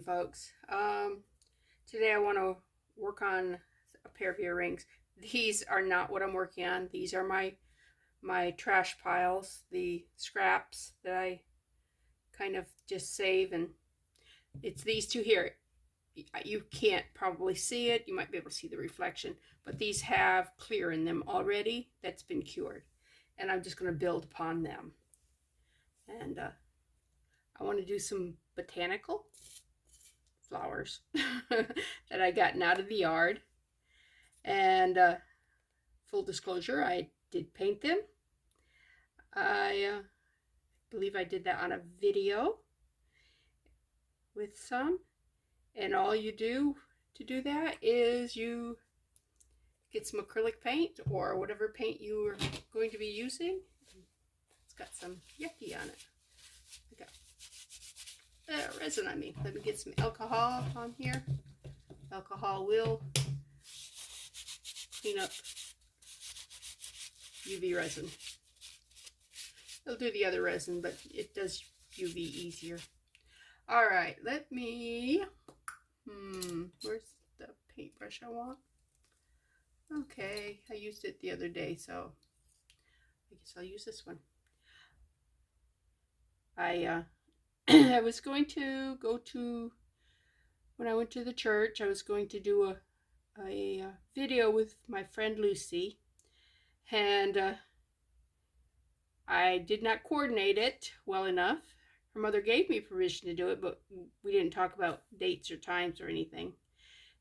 folks. Today I want to work on a pair of earrings. These are not what I'm working on. These are my trash piles, the scraps that I kind of just save, and it's these two here. You can't probably see it. You might be able to see the reflection, but these have clear in them already that's been cured, and I'm just going to build upon them. And I want to do some botanical flowers that I gotten out of the yard. And full disclosure, I did paint them. I believe I did that on a video with some. And all you do to do that is you get some acrylic paint or whatever paint you are going to be using. It's got some yucky on it. Resin, I mean. Let me get some alcohol on here. Alcohol will clean up UV resin. It'll do the other resin, but it does UV easier. All right, let me, where's the paintbrush I want? Okay, I used it the other day, so I guess I'll use this one. I was going to go to, when I went to the church, I was going to do a video with my friend Lucy, and I did not coordinate it well enough. Her mother gave me permission to do it, but we didn't talk about dates or times or anything.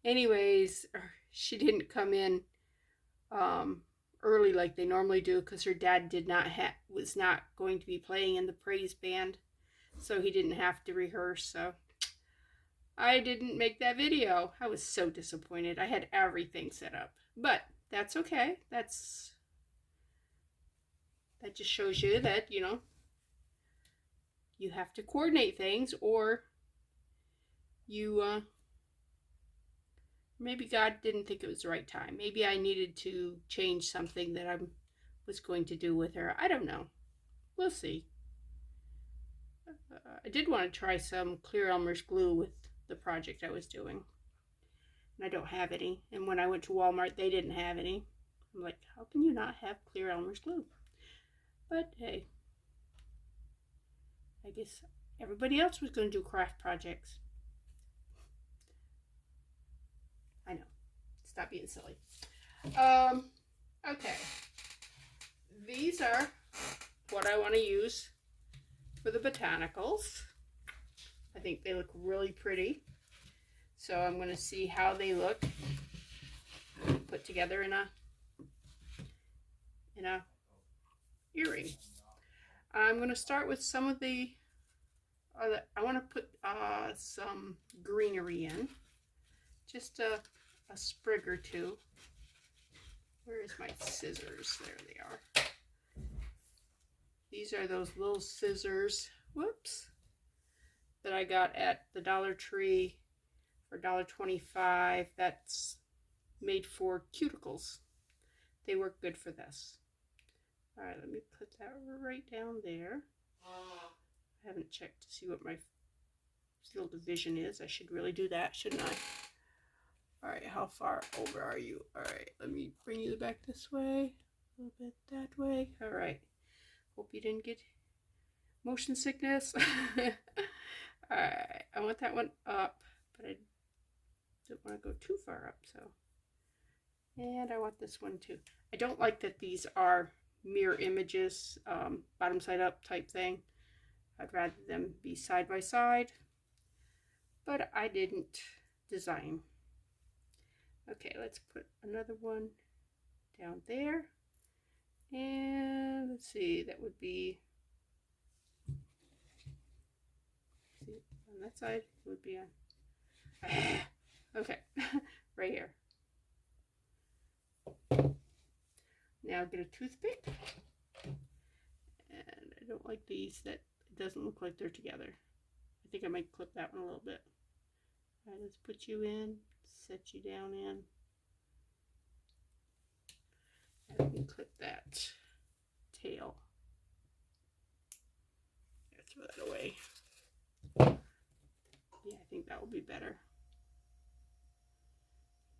Anyways, she didn't come in early like they normally do because her dad was not going to be playing in the praise band. So he didn't have to rehearse, so I didn't make that video. I was so disappointed. I had everything set up, but that's okay. That just shows you that, you know, you have to coordinate things, or you, maybe God didn't think it was the right time. Maybe I needed to change something that I was going to do with her. I don't know. We'll see. I did want to try some Clear Elmer's glue with the project I was doing, and I don't have any. And when I went to Walmart, they didn't have any. I'm like, how can you not have Clear Elmer's glue? But hey, I guess everybody else was going to do craft projects. I know. Stop being silly. Okay. These are what I want to use for the botanicals. I think they look really pretty. So I'm going to see how they look put together in a earring. I'm going to start with some of the I want to put some greenery in. Just a sprig or two. Where is my scissors? There they are. These are those little scissors, whoops, that I got at the Dollar Tree for $1.25. That's made for cuticles. They work good for this. All right, let me put that right down there. I haven't checked to see what my field of vision is. I should really do that, shouldn't I? All right, how far over are you? All right, let me bring you back this way, a little bit that way. All right. Hope you didn't get motion sickness. Alright, I want that one up, but I don't want to go too far up, so. And I want this one too. I don't like that these are mirror images, bottom side up type thing. I'd rather them be side by side, but I didn't design. Okay, let's put another one down there. And let's see, that would be, on that side, it would be on, okay, right here. Now get a toothpick, and I don't like these, that it doesn't look like they're together. I think I might clip that one a little bit. All right, let's put you in, set you down in. Let me clip that tail. Throw that away. Yeah, I think think that will be better.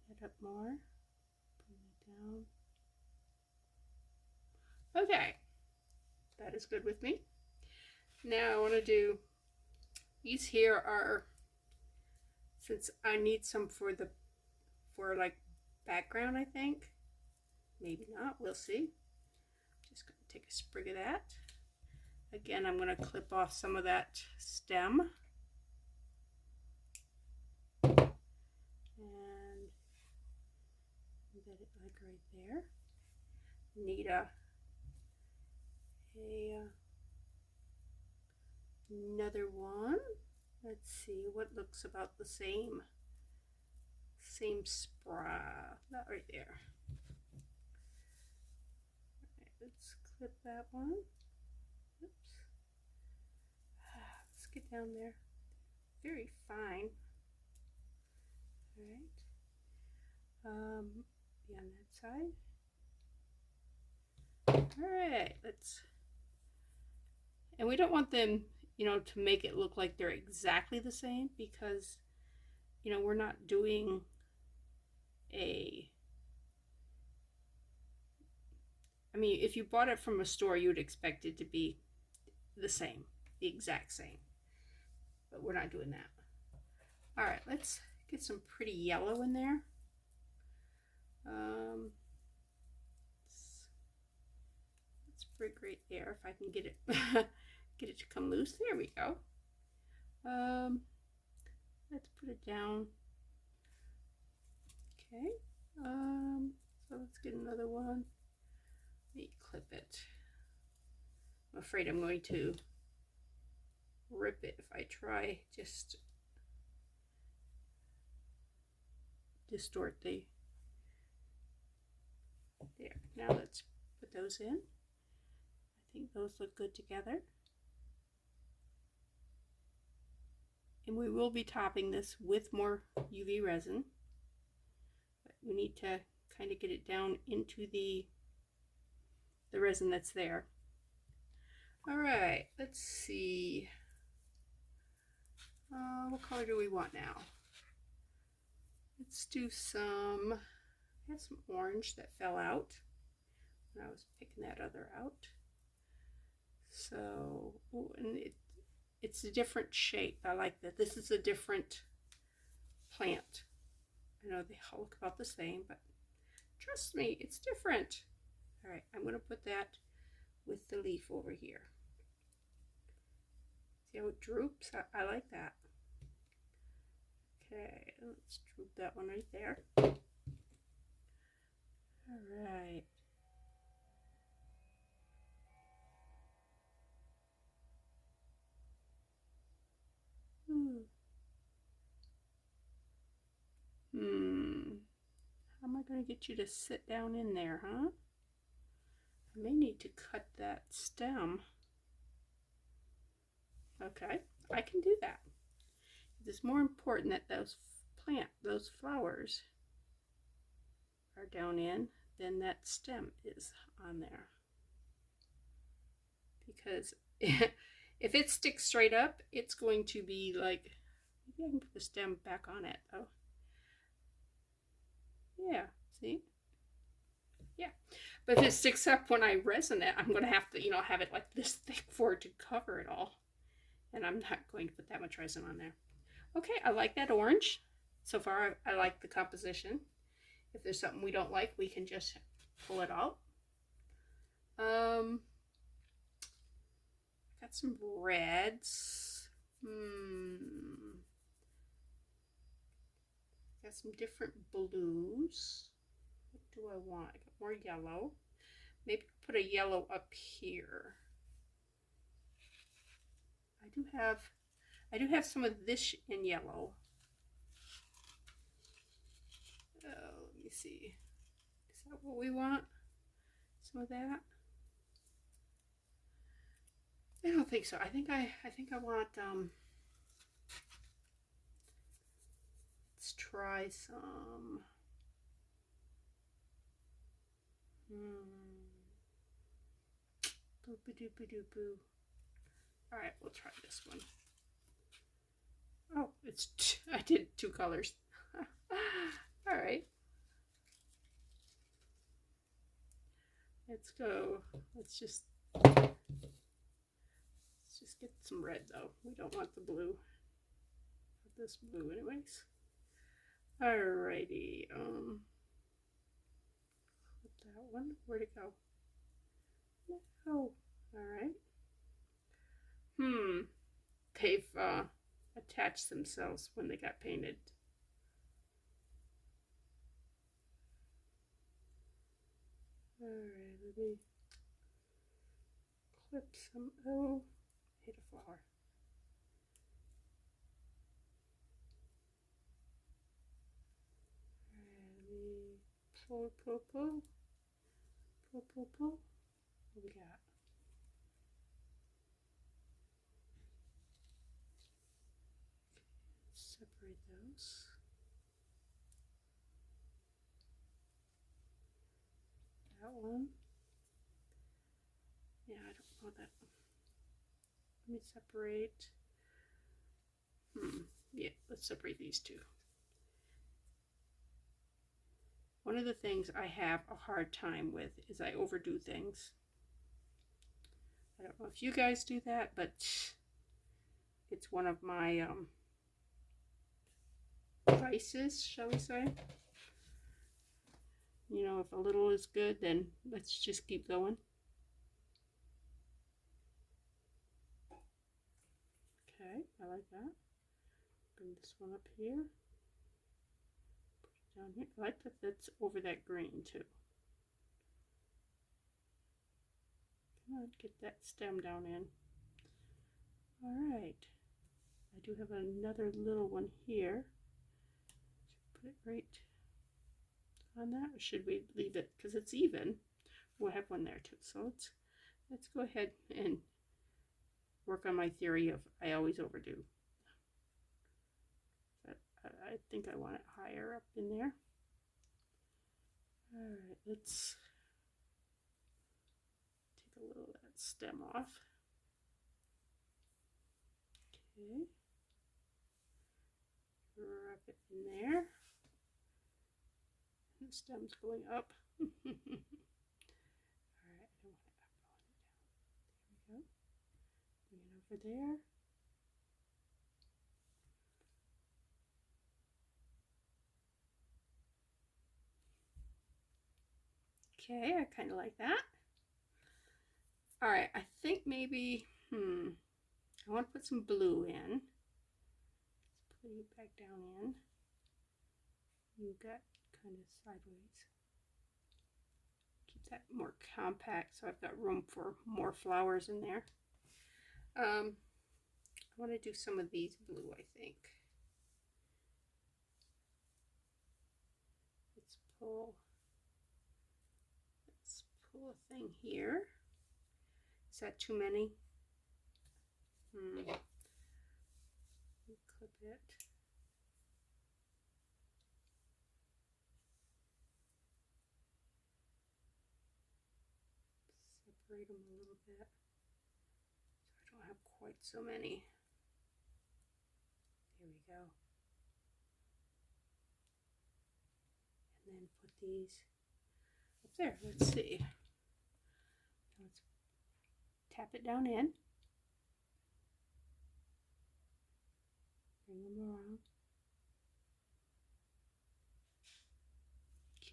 Head up more. Bring it down. Okay, that is good with me. Now I want to do, these here are, since I need some for like background, I think. Maybe not, we'll see. Just going to take a sprig of that. Again, I'm going to clip off some of that stem. And get it like right there. Need another one. Let's see what looks about the same spray. Not right there. Right, let's clip that one. Oops. Let's get down there. Very fine. All right. Be on that side. All right. And we don't want them, you know, to make it look like they're exactly the same, because, you know, we're not doing I mean, if you bought it from a store, you would expect it to be the same, the exact same. But we're not doing that. All right, let's get some pretty yellow in there. Let's break right there if I can get it get it to come loose. There we go. Let's put it down. Okay. So let's get another one. Let me clip it. I'm afraid I'm going to rip it if I try just distort the, there. Now let's put those in. I think those look good together. And we will be topping this with more UV resin, but we need to kind of get it down into the resin that's there. All right, let's see. What color do we want now? Let's do some, I have some orange that fell out when I was picking that other out. So, ooh, and it's a different shape. I like that. This is a different plant. I know they all look about the same, but trust me, it's different. All right, I'm going to put that with the leaf over here. See how it droops? I like that. Okay, let's droop that one right there. All right. How am I going to get you to sit down in there, huh? I may need to cut that stem. Okay, I can do that. It's more important that those flowers are down in than that stem is on there. Because if it sticks straight up, it's going to be like, maybe I can put the stem back on it. Oh, yeah, see? Yeah, but if it sticks up when I resin it, I'm going to have to, you know, have it like this thick for it to cover it all. And I'm not going to put that much resin on there. Okay, I like that orange. So far, I like the composition. If there's something we don't like, we can just pull it out. Got some reds. Got some different blues. What do I want? I got more yellow. Maybe put a yellow up here. I do have some of this in yellow. Let me see. Is that what we want? Some of that? I don't think so. I think I want let's try some boop-a-doop-a-doop-boo. All right, we'll try this one. Oh, I did 2 colors. All right. Let's go. Let's just get some red though. We don't want the blue. This blue anyways. Alrighty. That one. Where'd it go? No. Alright. They've attached themselves when they got painted. Alright, let me clip some. Oh, I hit a flower. Alright, let me pull. What we got? Separate those. That one. Yeah, I don't know that. Let me separate. Yeah, let's separate these two. One of the things I have a hard time with is I overdo things. I don't know if you guys do that, but it's one of my vices, shall we say. You know, if a little is good, then let's just keep going. Okay, I like that. Bring this one up here. Put it down here. I like that that's over that green too. Come on, get that stem down in. Alright. I do have another little one here. Put it right on that, or should we leave it because it's even? We'll have one there too. So let's go ahead and work on my theory of I always overdo. But I think I want it higher up in there. All right, let's take a little of that stem off. Okay, wrap it in there. The stem's going up. All right, I don't want it up, I want it down. There we go. Bring it over there. Okay, I kind of like that. All right, I think maybe, I want to put some blue in. Let's put you back down in. You got kind of sideways. Keep that more compact so I've got room for more flowers in there. I want to do some of these blue, I think. Let's pull a thing here. Is that too many? Clip it. Separate them a little bit so I don't have quite so many. There we go. And then put these up there. Let's see. Let's tap it down in. Bring them around.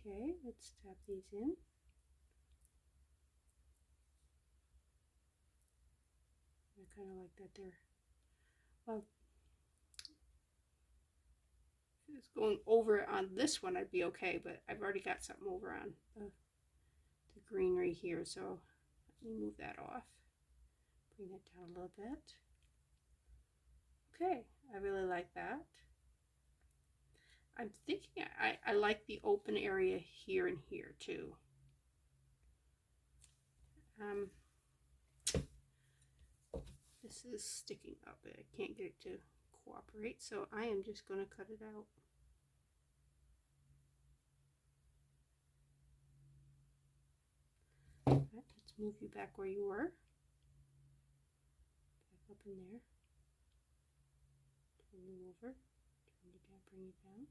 Okay, let's tap these in. I kind of like that there. Well, if it's going over on this one, I'd be okay, but I've already got something over on the greenery here, so let me move that off. Bring that down a little bit. Okay, I really like that. I'm thinking I like the open area here and here too. This is sticking up. I can't get it to cooperate, so I am just going to cut it out. Right, let's move you back where you were. Back up in there. Bring them over. Bring it down, bring it down.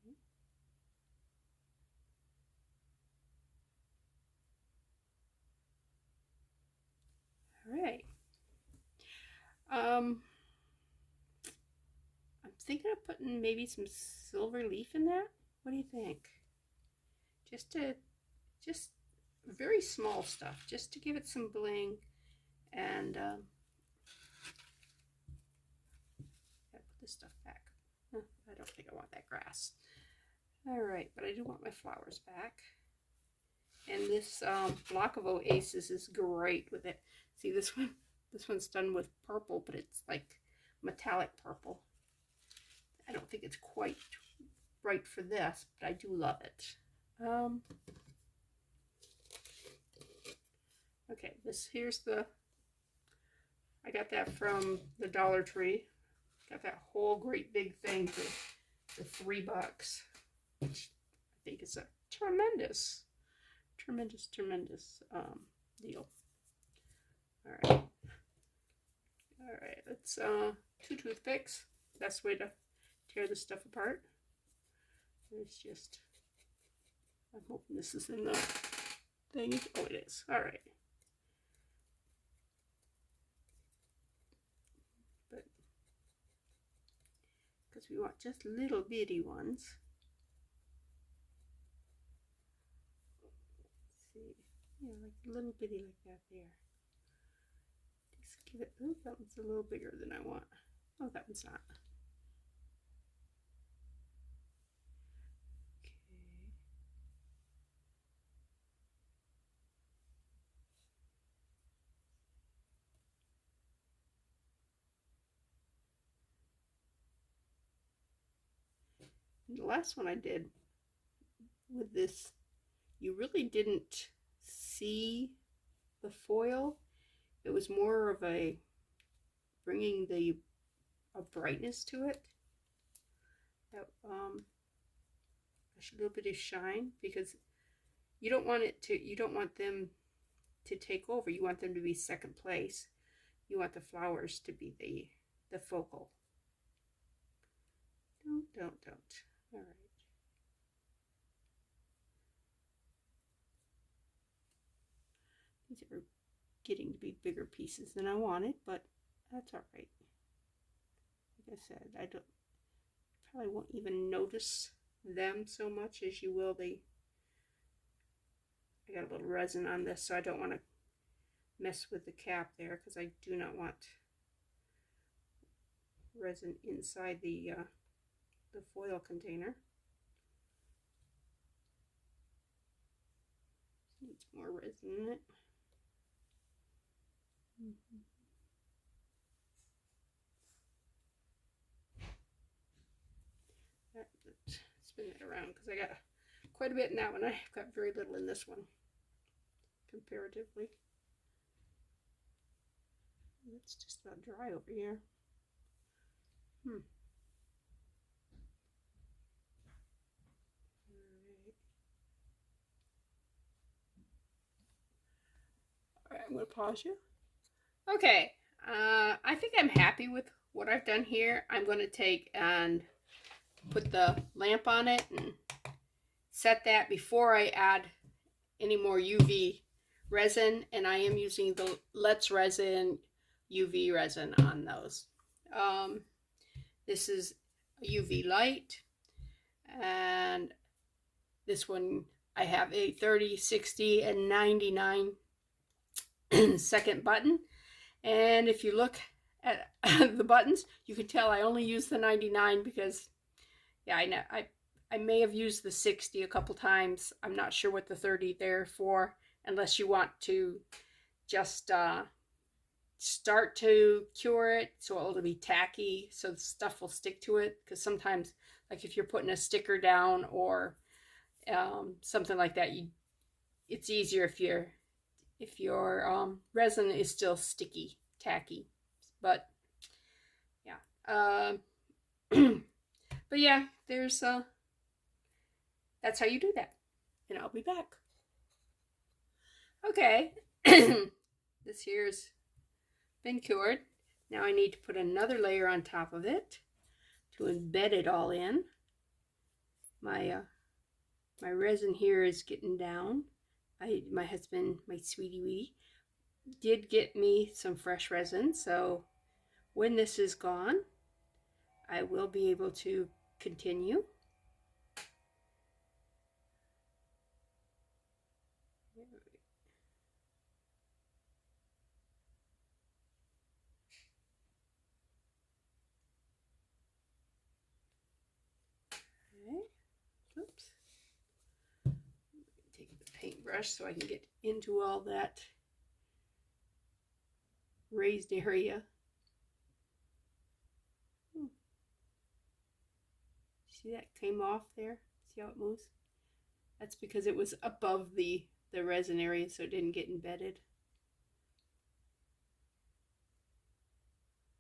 Okay. All right. I'm thinking of putting maybe some silver leaf in that. What do you think? Just very small stuff, just to give it some bling. And put this stuff back. I don't think I want that grass. All right, but I do want my flowers back. And this block of Oasis is great with it. See this one? This one's done with purple, but it's like metallic purple. I don't think it's quite right for this, but I do love it. Okay, here's I got that from the Dollar Tree. Got that whole great big thing for $3, which I think is a tremendous deal. All right, let's 2 toothpicks. Best way to tear this stuff apart. It's just, I'm hoping this is in the thing. Oh, it is. All right. But because we want just little bitty ones. Let's see, yeah, like a little bitty like that there. Just give it. Oh, that one's a little bigger than I want. Oh, that one's not. The last one I did with this, you really didn't see the foil. It was more of a bringing a brightness to it. That a little bit of shine, because you don't want them to take over. You want them to be second place. You want the flowers to be the focal. Don't. All right. These are getting to be bigger pieces than I wanted, but that's all right. Like I said, I probably won't even notice them so much as you will I got a little resin on this, so I don't want to mess with the cap there, because I do not want resin inside the foil container. Needs more resin in it. Spin it around, because I got quite a bit in that one. I've got very little in this one, comparatively. It's just about dry over here. All right, I'm going to pause you. Okay, I think I'm happy with what I've done here. I'm going to take and put the lamp on it and set that before I add any more UV resin, and I am using the Let's Resin UV resin on those. This is a UV light, and this one I have a 30, 60, and 99 second button. And if you look at the buttons, you can tell I only use the 99 because, yeah, I know I may have used the 60 a couple times. I'm not sure what the 30 there for, unless you want to just start to cure it so it'll be tacky, so the stuff will stick to it. Because sometimes, like if you're putting a sticker down or something like that, it's easier if your resin is still sticky, tacky. But yeah, but yeah, there's that's how you do that. And I'll be back. Okay, this here's been cured. Now I need to put another layer on top of it to embed it all in. My resin here is getting down. My husband, my sweetie weetie, did get me some fresh resin, so when this is gone, I will be able to continue. Okay. Oops. Take the paintbrush so I can get into all that raised area. See that came off there? See how it moves? That's because it was above the resin area, so it didn't get embedded.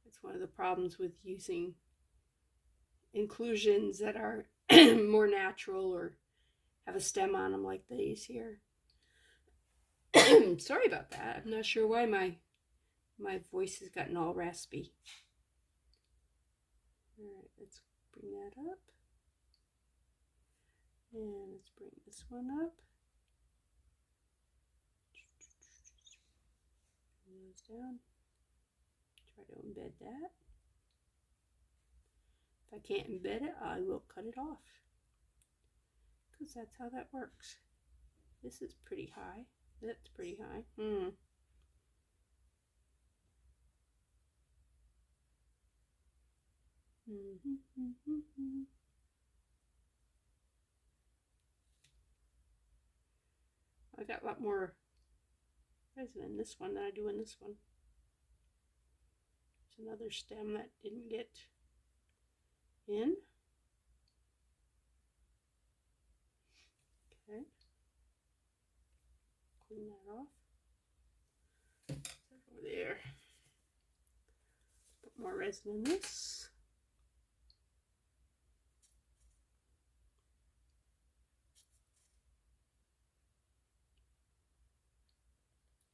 That's one of the problems with using inclusions that are more natural or have a stem on them like these here. Sorry about that. I'm not sure why my voice has gotten all raspy. All right, let's bring that up. And let's bring this one up. Bring those down. Try to embed that. If I can't embed it, I will cut it off. Because that's how that works. This is pretty high. That's pretty high. I got a lot more resin in this one than I do in this one. There's another stem that didn't get in. Okay. Clean that off. Over there. Put more resin in this.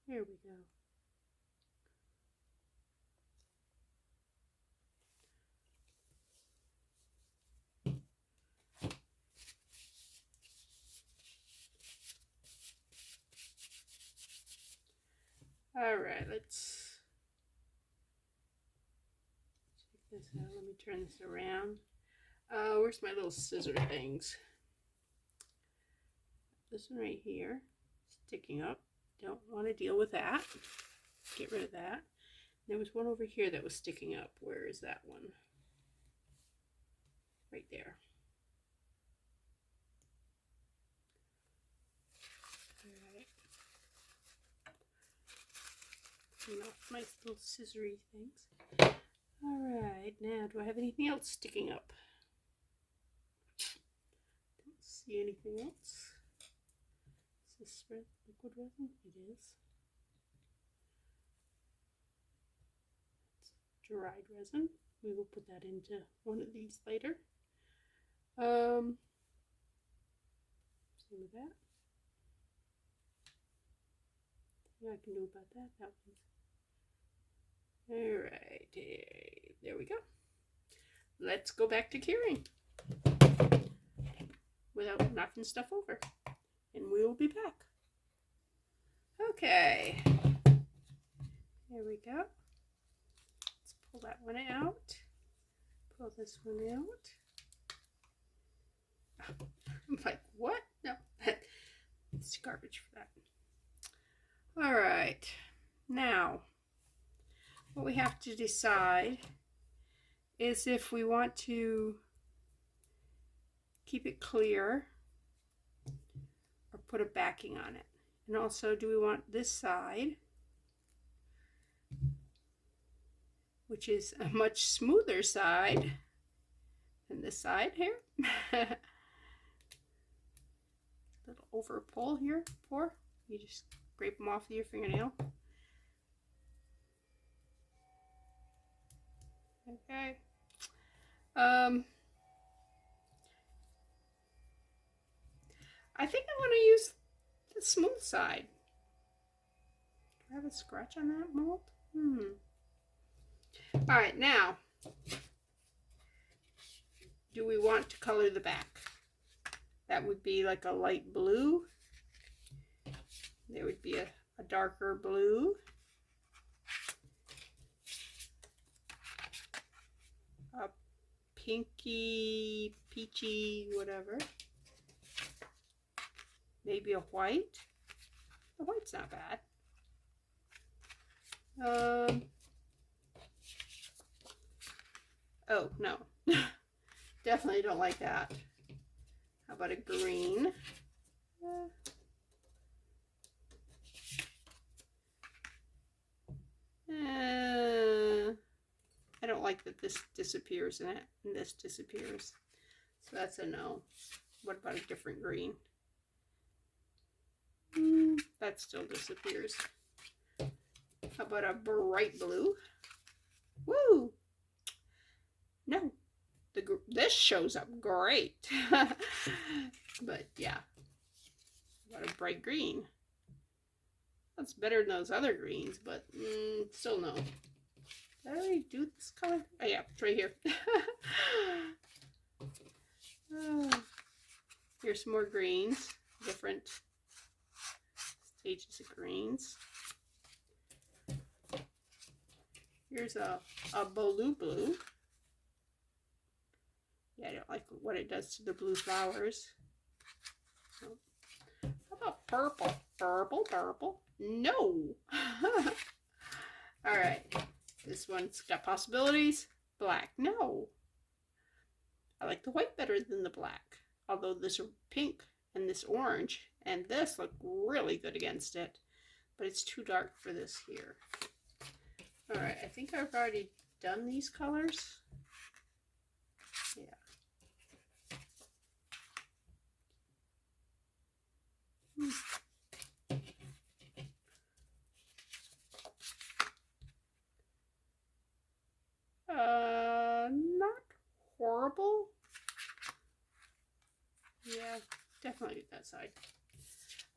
Here we go. All right, let's check this out. Let me turn this around. Where's my little scissor things? This one right here, sticking up. Don't want to deal with that. Get rid of that. There was one over here that was sticking up. Where is that one? Right there. All right. Clean off my little scissory things. All right. Now, do I have anything else sticking up? Don't see anything else. Is this liquid resin? It is. It's dried resin. We will put that into one of these later. Same with that. Nothing I can do about that. That one's. All right. There we go. Let's go back to curing without knocking stuff over. And we will be back. Okay. There we go. Let's pull that one out. Pull this one out. I'm like, what? No, it's garbage for that. All right. Now, what we have to decide is if we want to keep it clear or put a backing on it. And also, do we want this side, which is a much smoother side than this side here. Little over pull here, pour. You just scrape them off with your fingernail. Okay. I think I want to use the smooth side. Do I have a scratch on that mold? All right, now, do we want to color the back? That would be like a light blue. There would be a darker blue. A pinky, peachy, whatever. Maybe a white. The white's not bad. Oh, no. Definitely don't like that. How about a green? I don't like that this disappears in it and this disappears. So that's a no. What about a different green? That still disappears. How about a bright blue? Woo! No. This shows up great. But yeah. How about a bright green? That's better than those other greens, but still no. Did I already do this color? Oh yeah, it's right here. Here's some more greens. Different stages of greens. Here's a blue. Yeah, I don't like what it does to the blue flowers. How about purple? Purple. No. All right. This one's got possibilities. Black. No. I like the white better than the black. Although this pink and this orange and this look really good against it. But it's too dark for this here. All right. I think I've already done these colors. Yeah. Not horrible. Yeah, definitely that side.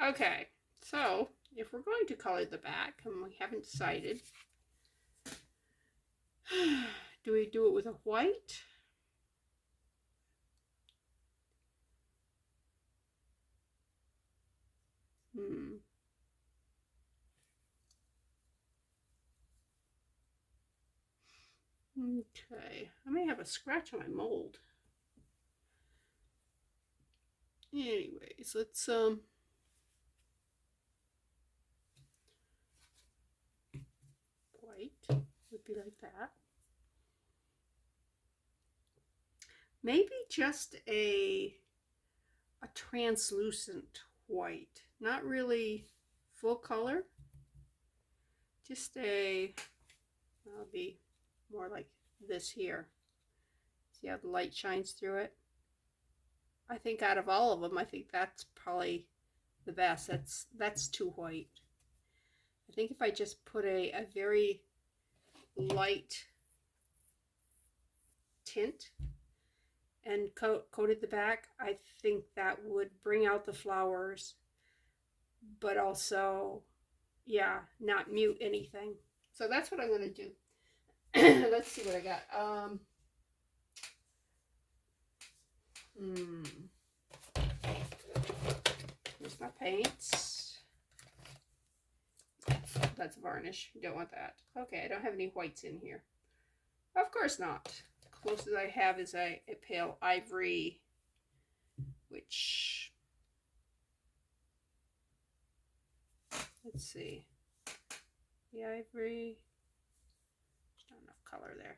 Okay, so if we're going to color the back, and we haven't decided, do we do it with a white? Okay, I may have a scratch on my mold. Anyways, let's white would be like that. Maybe just a translucent white, not really full color. Just that'll be more like this here. See how the light shines through it? I think out of all of them, I think that's probably the best. That's too white. I think if I just put a very light tint and coated the back, I think that would bring out the flowers, but also, yeah, not mute anything. So that's what I'm going to do. Let's see what I got. Here's my paints. That's varnish. You don't want that. Okay, I don't have any whites in here. Of course not. Closest I have is a pale ivory, which, let's see, the ivory, there's not enough color there.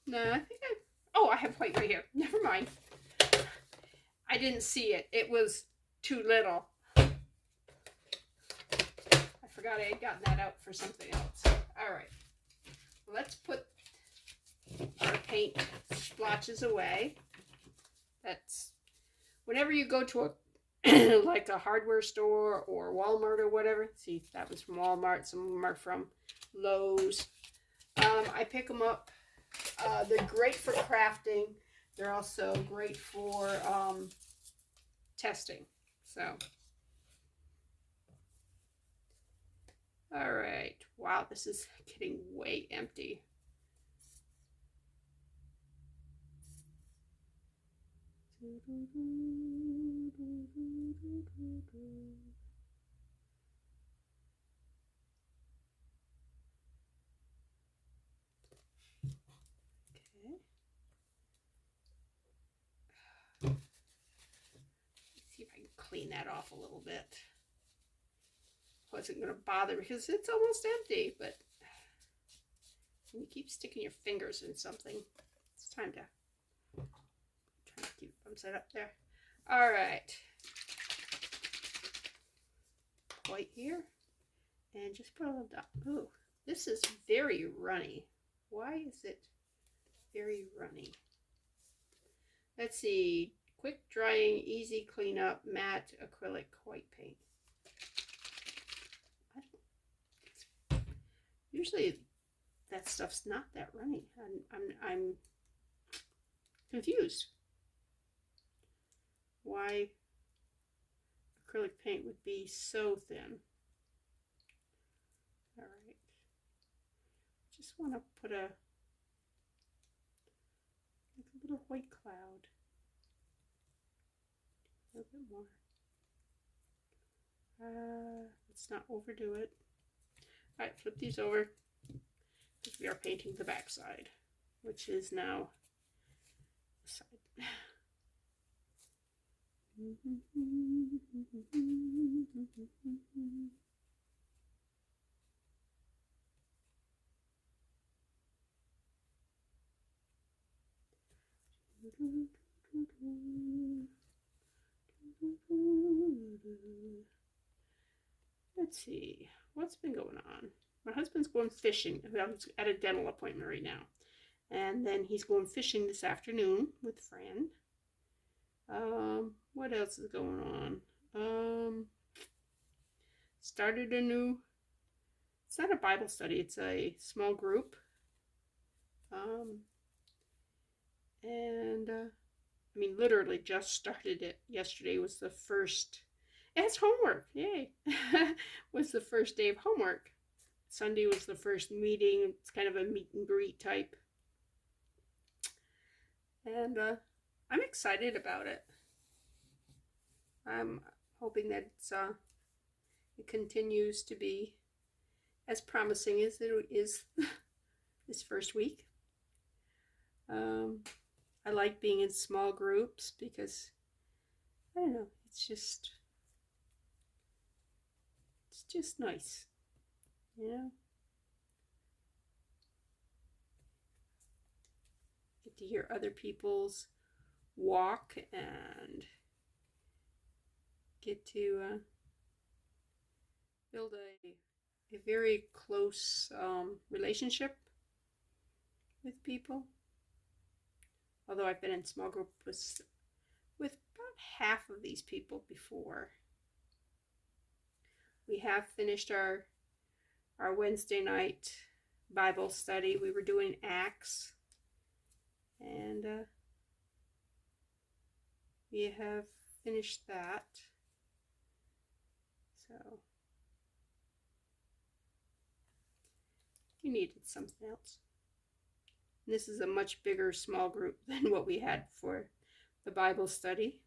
No, I think I have white right here. Never mind. I didn't see it. It was too little. I forgot I had gotten that out for something else. All right, let's put our paint splotches away. That's whenever you go to a like a hardware store or Walmart or whatever. See, that was from Walmart. Some of them are from Lowe's. I pick them up. They're great for crafting. They're also great for testing. So, All right. Wow, this is getting way empty. Okay. Let's see if I can clean that off a little bit. Wasn't going to bother because it's almost empty, but when you keep sticking your fingers in something, it's time to try to keep them set up there. All right. White here. And just put a little dot. Ooh, this is very runny. Why is it very runny? Let's see. Quick drying, easy cleanup, matte acrylic white paint. Usually that stuff's not that runny. I'm confused. Why acrylic paint would be so thin. All right. Just want to put a little white cloud. A little bit more. Let's not overdo it. All right, flip these over because we are painting the back side, which is now the side. Let's see, what's been going on? My husband's going fishing. I'm at a dental appointment right now. And then he's going fishing this afternoon with Fran. What else is going on? Started a new, it's not a Bible study, it's a small group. I mean, literally just started it. Yesterday was the first, it's homework, yay. Was the first day of homework. Sunday was the first meeting. It's kind of a meet and greet type. And I'm excited about it. I'm hoping that it continues to be as promising as it is this first week. I like being in small groups because, I don't know, it's just nice, you know? Get to hear other people's walk and get to build a very close relationship with people. Although I've been in small group with about half of these people before. We have finished our Wednesday night Bible study. We were doing Acts, and we have finished that. So you needed something else. This is a much bigger small group than what we had for the Bible study.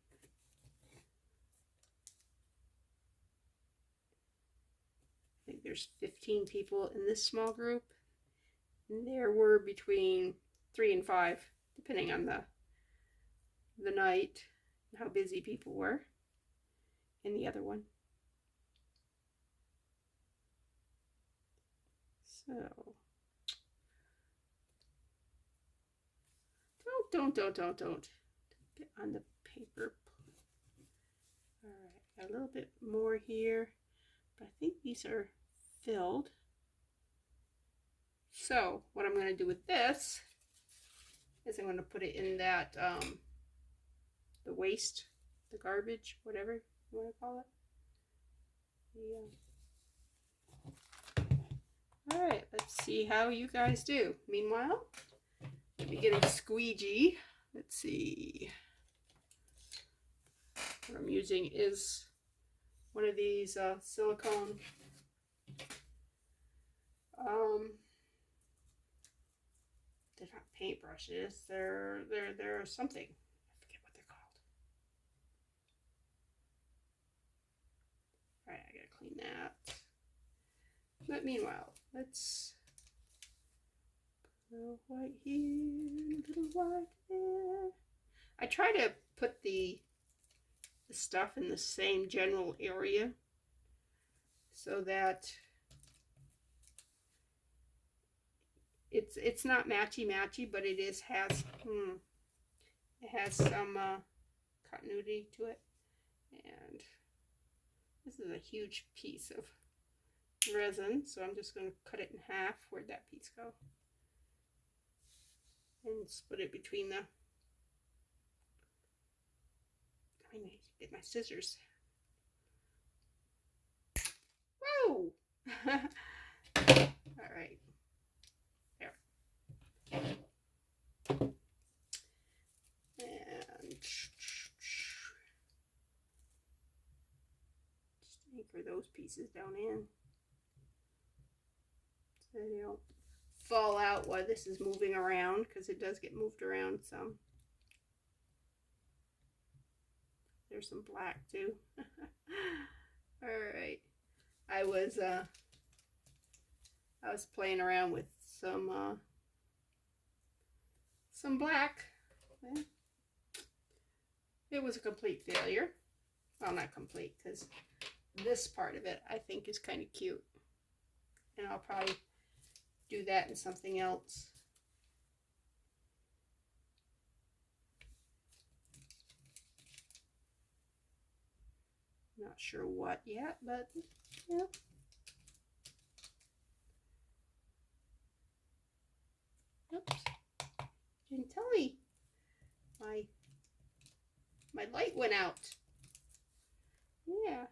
I think there's 15 people in this small group. And there were between 3 and 5, depending on the night and how busy people were in the other one. So don't get on the paper. All right, got a little bit more here, but I think these are filled. So what I'm going to do with this is I'm going to put it in that the waste, the garbage, whatever you want to call it. Yeah. All right, let's see how you guys do. Meanwhile, let me get a squeegee. Let's see. What I'm using is one of these silicone Um, they're not paintbrushes. They're something. I forget what they're called. All right, I gotta clean that. But meanwhile, let's little white here, little white there. I try to put the stuff in the same general area so that it's not matchy, but it has some continuity to it. And this is a huge piece of resin, so I'm just going to cut it in half. Where'd that piece go? And split it between the. I need to get my scissors. Whoa! All right. There. And just anchor those pieces down in so they don't fall out while this is moving around, because it does get moved around some. There's some black too. All right. I was playing around with some black. It was a complete failure. Well, not complete, because this part of it I think is kind of cute, and I'll probably do that in something else. Not sure what yet, but yeah. Oops, didn't tell me. My light went out. Yeah.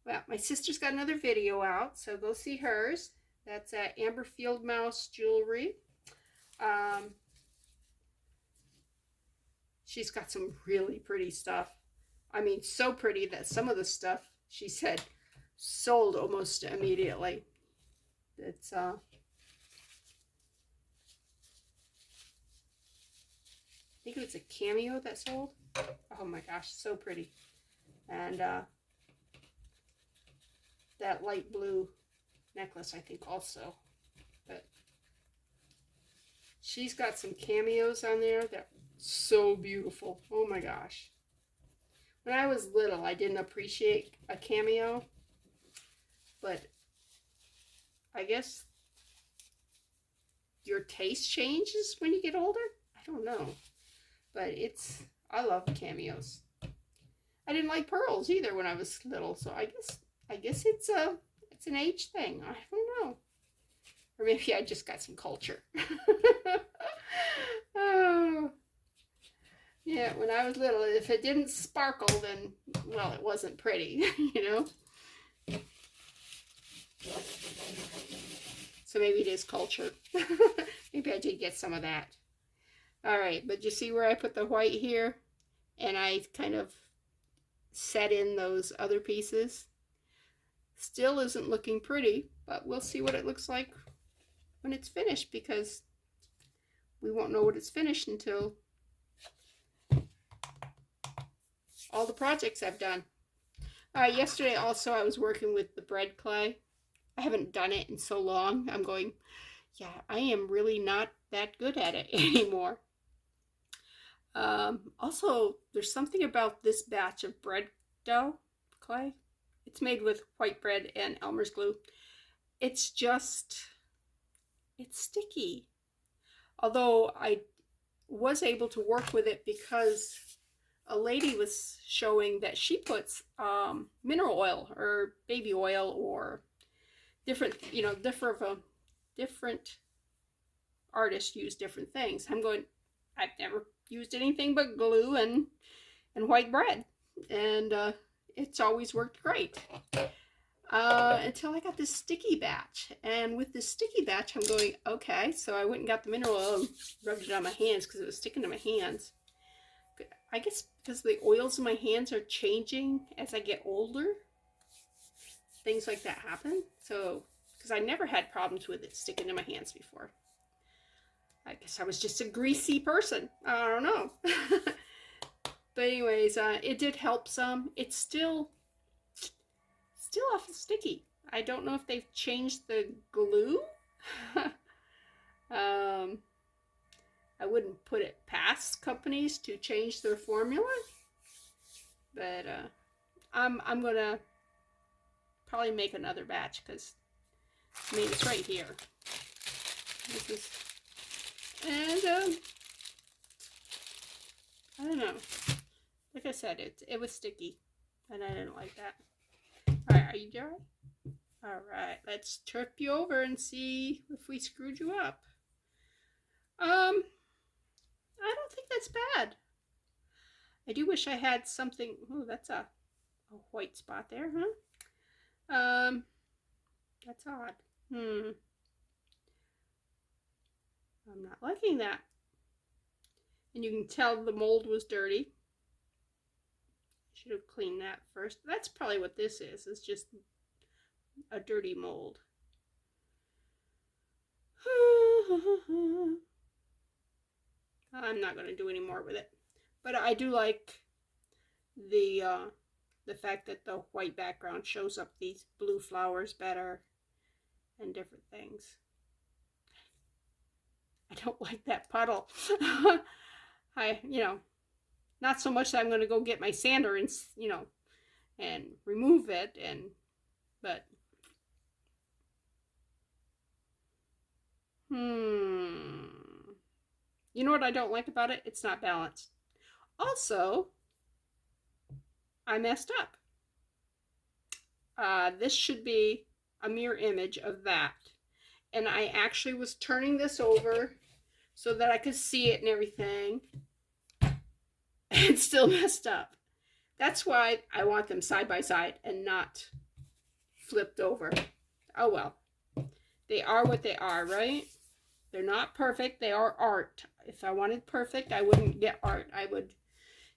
Well, my sister's got another video out, so go see hers. That's at Amber Field Mouse Jewelry. She's got some really pretty stuff. I mean, so pretty that some of the stuff, she said, sold almost immediately. It's I think it was a cameo that sold. Oh my gosh, so pretty. And that light blue necklace, I think, also. But she's got some cameos on there that are so beautiful. Oh my gosh. When I was little, I didn't appreciate a cameo, but I guess your taste changes when you get older. I don't know, but I love cameos. I didn't like pearls either when I was little, so I guess it's an age thing. I don't know, or maybe I just got some culture. Oh. Yeah, when I was little, if it didn't sparkle, then, well, it wasn't pretty, you know? So maybe it is culture. Maybe I did get some of that. All right, but you see where I put the white here? And I kind of set in those other pieces. Still isn't looking pretty, but we'll see what it looks like when it's finished, because we won't know what it's finished until all the projects I've done. Yesterday also I was working with the bread clay. I haven't done it in so long. I'm going, yeah, I am really not that good at it anymore. Also, there's something about this batch of bread dough clay. It's made with white bread and Elmer's glue. It's sticky. Although I was able to work with it because a lady was showing that she puts mineral oil or baby oil or different artists use different things. I'm going, I've never used anything but glue and white bread, and it's always worked great until I got this sticky batch. And with this sticky batch, I'm going, okay, so I went and got the mineral oil and rubbed it on my hands because it was sticking to my hands. I guess because the oils in my hands are changing as I get older, things like that happen. So, because I never had problems with it sticking to my hands before. I guess I was just a greasy person. I don't know. But anyways, it did help some. It's still awful sticky. I don't know if they've changed the glue. I wouldn't put it past companies to change their formula, but I'm gonna probably make another batch because I mean it's right here. This is, and I don't know. Like I said, it was sticky, and I didn't like that. All right, are you dry? All right, let's trip you over and see if we screwed you up. I don't think that's bad. I do wish I had something. Oh, that's a white spot there, huh? That's odd. I'm not liking that. And you can tell the mold was dirty. Should have cleaned that first. That's probably what this is. It's just a dirty mold. I'm not going to do any more with it. But I do like the fact that the white background shows up these blue flowers better and different things. I don't like that puddle. Not so much that I'm going to go get my sander and, and remove it, but you know what I don't like about it? It's not balanced. Also, I messed up. This should be a mirror image of that. And I actually was turning this over so that I could see it and everything. And still messed up. That's why I want them side by side and not flipped over. Oh well. They are what they are, right? They're not perfect. They are art. If I wanted perfect, I wouldn't get art. I would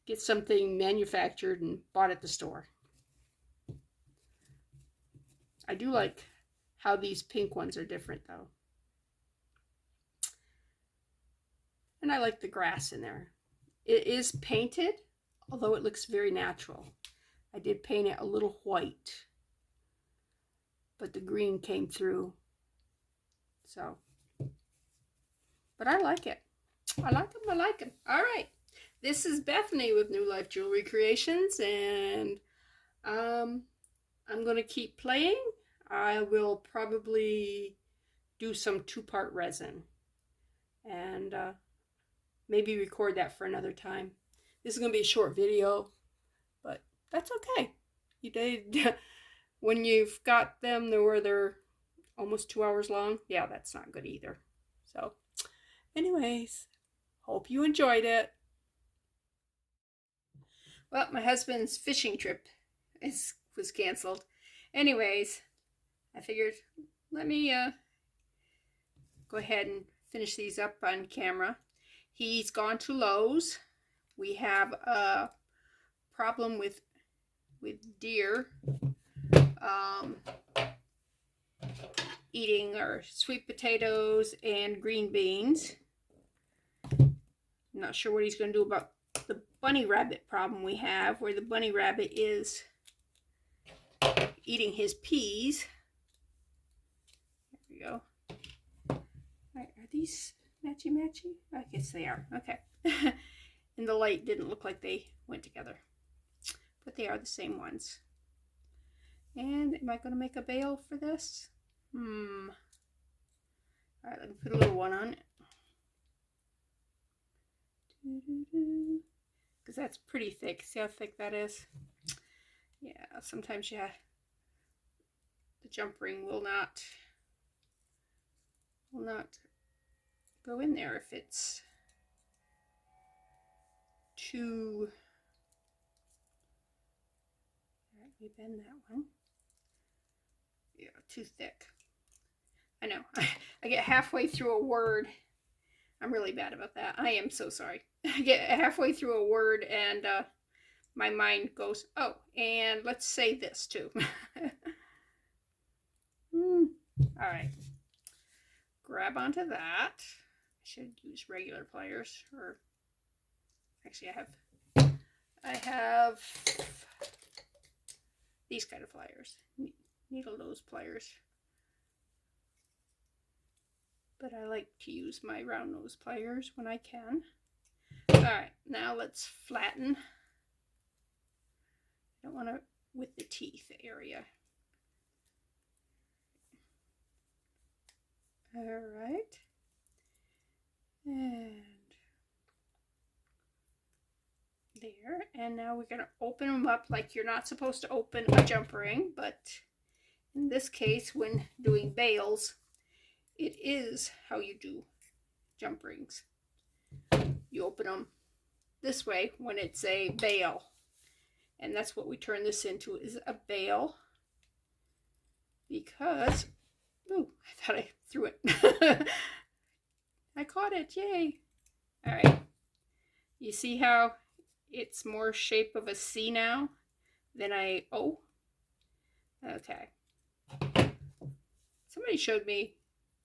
get something manufactured and bought at the store. I do like how these pink ones are different though. And I like the grass in there. It is painted, although it looks very natural. I did paint it a little white, but the green came through. So, but I like it. I like them. All right. This is Bethany with New Life Jewelry Creations, and I'm going to keep playing. I will probably do some 2-part resin and maybe record that for another time. This is going to be a short video, but that's okay. When you've got them where they're almost 2 hours long, yeah, that's not good either. So anyways, hope you enjoyed it. Well, my husband's fishing trip was canceled. Anyways, I figured let me go ahead and finish these up on camera. He's gone to Lowe's. We have a problem with deer eating our sweet potatoes and green beans. I'm not sure what he's going to do about the bunny rabbit problem we have, where the bunny rabbit is eating his peas. There we go. All right, are these matchy? I guess they are. Okay. And the light didn't look like they went together, but they are the same ones. And am I going to make a bale for this? All right, let me put a little one on it. Because that's pretty thick. See how thick that is? Yeah, sometimes the jump ring will not go in there if it's too. All right, let me bend that one. Yeah, too thick. I know. I get halfway through a word. I'm really bad about that. I am so sorry. I get halfway through a word and my mind goes, oh, and let's say this too. All All right, grab onto that. I should use regular pliers, or actually I have these kind of pliers, needle nose pliers. But I like to use my round nose pliers when I can. All right, now let's flatten. I don't want to with the teeth area. All right. And there. And now we're going to open them up like you're not supposed to open a jump ring, but in this case, when doing bales, it is how you do jump rings. You open them this way when it's a bale. And that's what we turn this into, is a bale. Because, ooh, I thought I threw it. I caught it, yay. All right. You see how it's more shape of a C now than a O? Okay. Somebody showed me,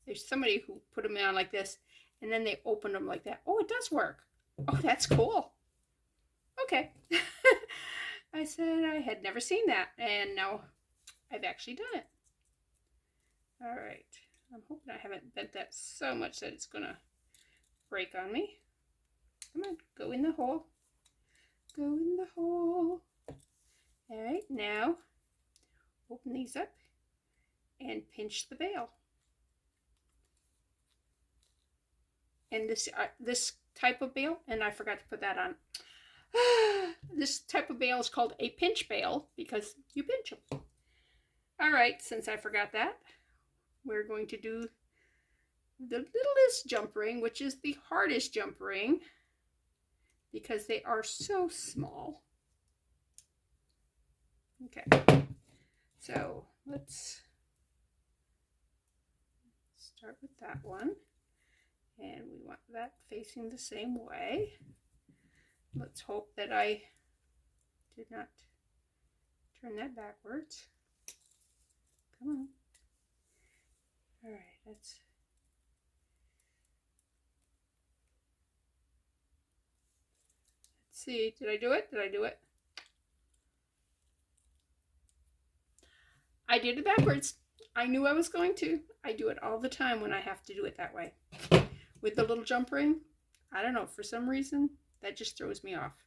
there's somebody who put them on like this, and then they opened them like that. Oh, it does work. Oh, that's cool. Okay. I said I had never seen that, and now I've actually done it. All right. I'm hoping I haven't bent that so much that it's going to break on me. Come on, go in the hole. Go in the hole. All right, now open these up and pinch the bale. And this type of bale, and I forgot to put that on. This type of bale is called a pinch bale because you pinch them. All right, since I forgot that, we're going to do the littlest jump ring, which is the hardest jump ring because they are so small. Okay, so let's start with that one. And we want that facing the same way. Let's hope that I did not turn that backwards. Come on. All right, let's see. Did I do it? Did I do it? I did it backwards. I knew I was going to. I do it all the time when I have to do it that way. With the little jump ring, I don't know, for some reason, that just throws me off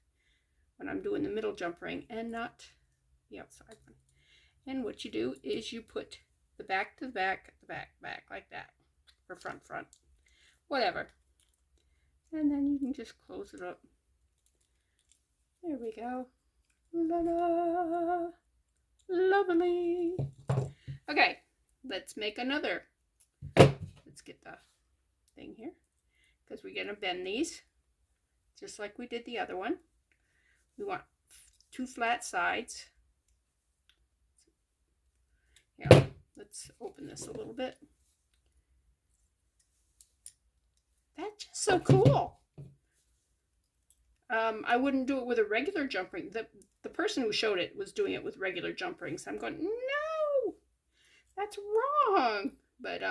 when I'm doing the middle jump ring and not the outside one. And what you do is you put the back to the back, the back, back, like that, or front, front, whatever. And then you can just close it up. There we go. La-la, lovely. Okay, let's make another. Let's get the thing here, because we're going to bend these just like we did the other one. We want 2 flat sides. Yeah, let's open this a little bit. That's just so cool. I wouldn't do it with a regular jump ring. The person who showed it was doing it with regular jump rings. I'm going, no, that's wrong. But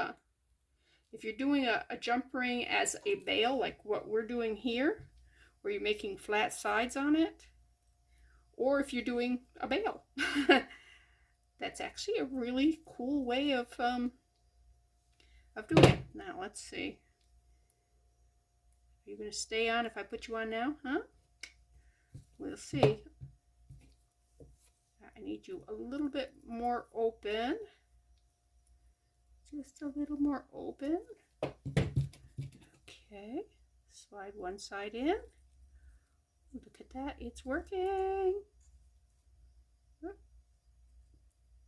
if you're doing a jump ring as a bale, like what we're doing here, where you're making flat sides on it, or if you're doing a bale, that's actually a really cool way of doing it. Now let's see. Are you going to stay on if I put you on now? Huh? We'll see. I need you a little bit more open. Just a little more open. Okay. Slide one side in. Look at that. It's working.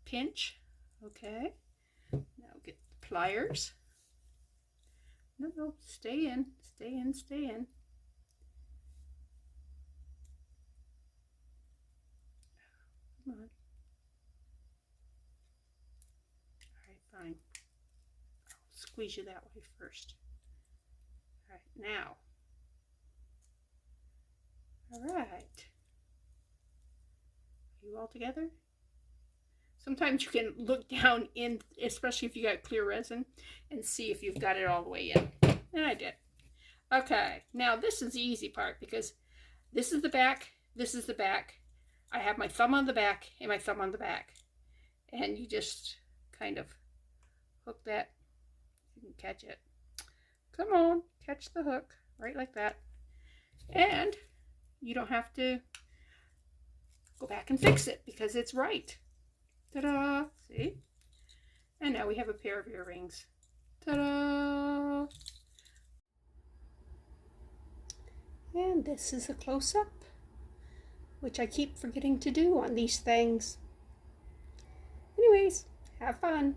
Pinch. Okay. Now get the pliers. No, stay in, stay in, stay in. Come on. All right, fine. I'll squeeze you that way first. All right, now. All right. Are you all together? Sometimes you can look down in, especially if you got clear resin, and see if you've got it all the way in. And I did. Okay, now this is the easy part because this is the back, this is the back. I have my thumb on the back and my thumb on the back. And you just kind of hook that. You can catch it. Come on, catch the hook, right like that. And you don't have to go back and fix it because it's right. Ta-da! See? And now we have a pair of earrings. Ta-da! And this is a close-up, which I keep forgetting to do on these things. Anyways, have fun.